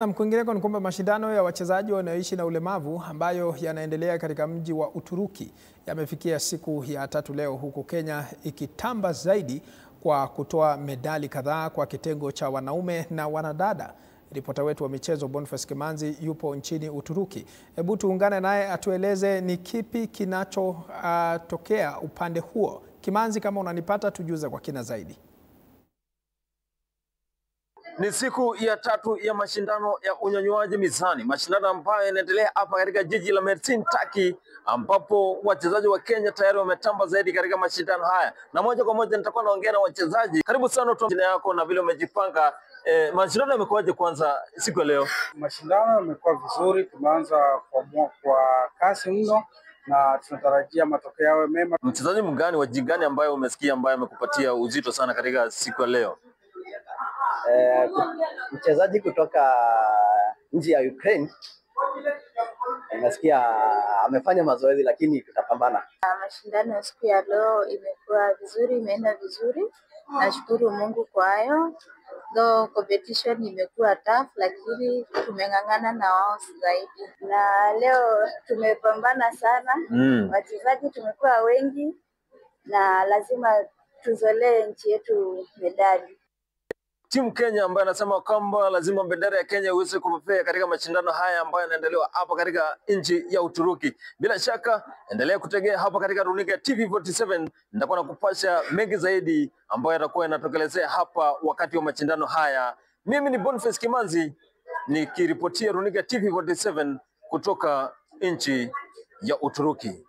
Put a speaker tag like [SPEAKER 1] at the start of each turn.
[SPEAKER 1] Na kwingineko ni kwamba mashindano ya wachezaji wanaoishi na ulemavu ambayo yanaendelea katika mji wa Uturuki yamefikia siku ya 3 leo, huku Kenya ikitamba zaidi kwa kutoa medali kadhaa kwa kitengo cha wanaume na wanadada. Ripota wetu wa michezo Boniface Kimanzi yupo nchini Uturuki. Hebu tuungane naye atueleze ni kipi kinachotokea upande huo. Kimanzi, kama unanipata, tujuze kwa kina zaidi.
[SPEAKER 2] Ni siku ya 3 ya mashindano ya unyanyuaji mizani, mashindano ambayo yanaendelea hapa katika jiji la Mersin, Turkey, ambapo wachezaji wa Kenya tayari wametamba zaidi katika mashindano haya. Na moja kwa moja nitakuwa naongea na wachezaji. Karibu sana, tu jina yako na vile umejipanga. Mashindano yamekuwaje kwanza siku ya leo?
[SPEAKER 3] Mashindano yamekuwa vizuri, tumeanza kwa kasi mno na tunatarajia matokeo yawe mema.
[SPEAKER 2] Mchezaji mgani wa jingani ambaye umesikia ambaye amekupatia uzito sana katika siku ya leo?
[SPEAKER 4] Mchezaji kutoka nchi ya Ukraine, nasikia amefanya mazoezi, lakini tutapambana.
[SPEAKER 5] Mashindano ya siku ya leo imekuwa vizuri, imeenda vizuri. Nashukuru Mungu kwa hayo. Though competition imekuwa tough, lakini tumeng'ang'ana na wao zaidi. Na leo tumepambana sana. Wachezaji tumekuwa wengi na lazima tuzolee nchi yetu medali.
[SPEAKER 2] Timu Kenya ambayo anasema kwamba lazima bendera ya Kenya iweze kupepea katika mashindano haya ambayo yanaendelewa hapa katika nchi ya Uturuki. Bila shaka endelea kutegea hapa katika runinga TV47, nitakuwa nakupasha mengi zaidi ambayo yatakuwa yanatokelezea hapa wakati wa mashindano haya. Mimi ni Boniface Kimanzi nikiripotia runinga TV47 kutoka nchi ya Uturuki.